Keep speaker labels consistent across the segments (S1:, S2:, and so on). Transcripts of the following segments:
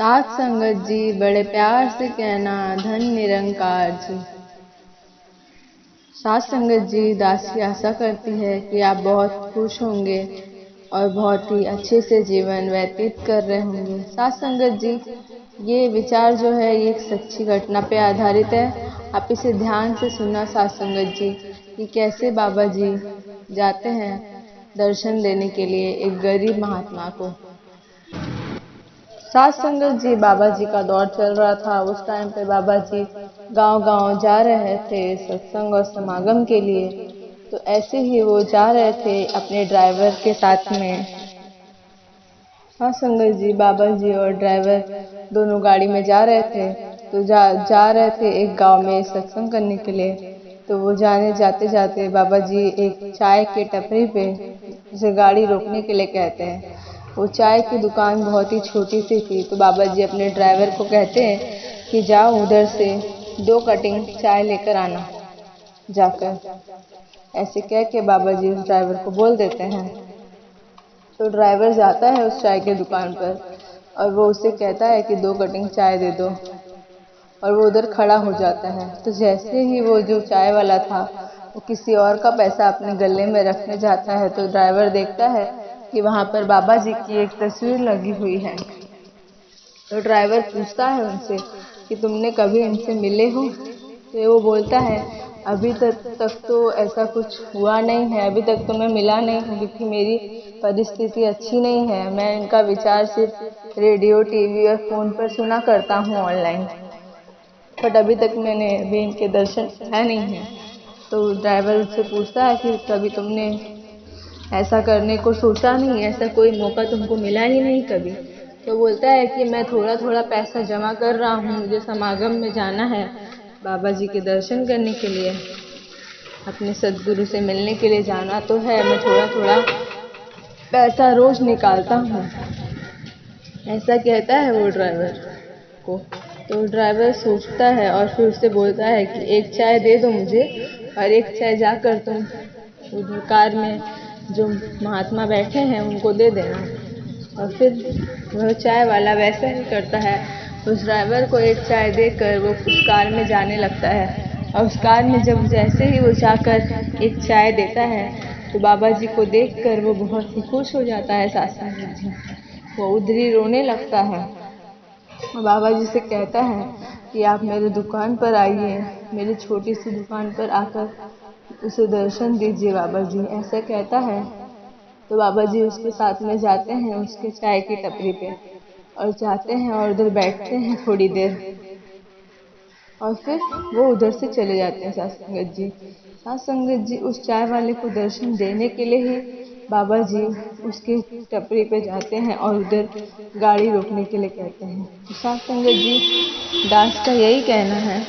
S1: साथ संगत जी बड़े प्यार से कहना धन निरंकार जी। साथ संगत जी, दासी आशा करती है कि आप बहुत खुश होंगे और बहुत ही अच्छे से जीवन व्यतीत कर रहे होंगे। साथ संगत जी, ये विचार जो है ये एक सच्ची घटना पे आधारित है। आप इसे ध्यान से सुनना साथ संगत जी, कि कैसे बाबा जी जाते हैं दर्शन देने के लिए एक गरीब महात्मा को। साथ संगत जी, बाबा जी का दौर चल रहा था। उस टाइम पे बाबा जी गांव-गांव जा रहे थे सत्संग और समागम के लिए। तो ऐसे ही वो जा रहे थे अपने ड्राइवर के साथ में। साथ संगत जी, बाबा जी और ड्राइवर दोनों गाड़ी में जा रहे थे। तो जा रहे थे एक गांव में सत्संग करने के लिए। तो वो जाते जाते बाबा जी एक चाय के टपरी पे उसे गाड़ी रोकने के लिए कहते हैं। वो चाय की दुकान बहुत ही छोटी सी थी। तो बाबा जी अपने ड्राइवर को कहते हैं कि जाओ उधर से 2 कटिंग चाय लेकर आना जाकर। ऐसे कह के बाबा जी उस ड्राइवर को बोल देते हैं। तो ड्राइवर जाता है उस चाय की दुकान पर और वो उसे कहता है कि 2 कटिंग चाय दे दो, और वो उधर खड़ा हो जाता है। तो जैसे ही वो जो चाय वाला था वो किसी और का पैसा अपने गले में रखने जाता है, तो ड्राइवर देखता है कि वहां पर बाबा जी की एक तस्वीर लगी हुई है। तो ड्राइवर पूछता है उनसे कि तुमने कभी इनसे मिले हो? तो वो बोलता है अभी तक तो ऐसा कुछ हुआ नहीं है, अभी तक तो मैं मिला नहीं हूँ, क्योंकि मेरी परिस्थिति अच्छी नहीं है। मैं इनका विचार सिर्फ रेडियो, टीवी और फोन पर सुना करता हूँ ऑनलाइन, बट अभी तक मैंने इनके दर्शन किया नहीं है। तो ड्राइवर उससे पूछता है कि कभी तुमने ऐसा करने को सोचा नहीं, ऐसा कोई मौका तुमको मिला ही नहीं कभी? तो बोलता है कि मैं थोड़ा थोड़ा पैसा जमा कर रहा हूँ, मुझे समागम में जाना है बाबा जी के दर्शन करने के लिए, अपने सदगुरु से मिलने के लिए जाना तो है। मैं थोड़ा थोड़ा पैसा रोज निकालता हूँ, ऐसा कहता है वो ड्राइवर को। तो ड्राइवर सोचता है और फिर उससे बोलता है कि एक चाय दे दो मुझे, और एक चाय जाकर तुम उधर कार में जो महात्मा बैठे हैं उनको दे देना। और फिर वह चाय वाला वैसा ही करता है। उस ड्राइवर को एक चाय देकर वो उस कार में जाने लगता है, और उस कार में जब जैसे ही वो जाकर एक चाय देता है तो बाबा जी को देखकर वो बहुत ही खुश हो जाता है। सासंग जी, वो उधर ही रोने लगता है। बाबा जी से कहता है कि आप मेरे दुकान पर आइए, मेरी छोटी सी दुकान पर आकर उसे दर्शन दीजिए बाबा जी, ऐसा कहता है। तो बाबा जी उसके साथ में जाते हैं उसके चाय की टपरी पे, और जाते हैं और उधर बैठते हैं थोड़ी देर, और फिर वो उधर से चले जाते हैं। सत्संगत जी, सत्संगत जी उस चाय वाले को दर्शन देने के लिए ही बाबा जी उसके टपरी पे जाते हैं और उधर गाड़ी रोकने के लिए कहते हैं। तो सत्संगत जी, दास का यही कहना है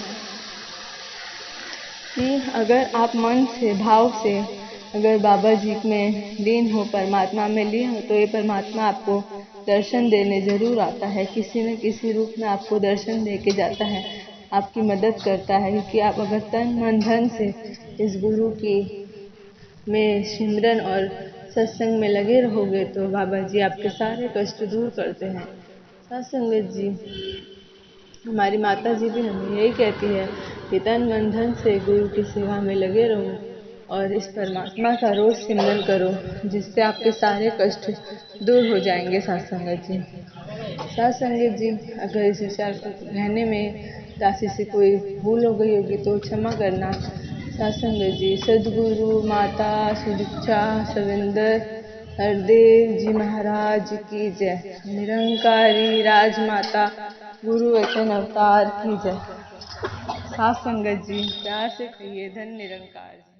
S1: कि अगर आप मन से, भाव से अगर बाबा जी में लीन हो, परमात्मा में लीन हो, तो ये परमात्मा आपको दर्शन देने जरूर आता है। किसी न किसी रूप में आपको दर्शन दे के जाता है, आपकी मदद करता है। क्योंकि आप अगर तन मन धन से इस गुरु की में सिमरन और सत्संग में लगे रहोगे तो बाबा जी आपके सारे कष्ट दूर करते हैं। सत्संगत जी, हमारी माता जी भी हमें यही कहती है कि तन मन धन से गुरु की सेवा में लगे रहो और इस परमात्मा का रोज सिमरन करो, जिससे आपके सारे कष्ट दूर हो जाएंगे। सत्संगत जी, सत्संगत जी, अगर इस विचार को कहने में दासी से कोई भूल हो गई होगी तो क्षमा करना। सत्संगत जी, सदगुरु माता सुदीक्षा सविंदर हरदेव जी महाराज की जय। निरंकारी राजमाता गुरु वचन अवतार की जय। साथ संगत जी, प्यार से कहिए धन निरंकार जी।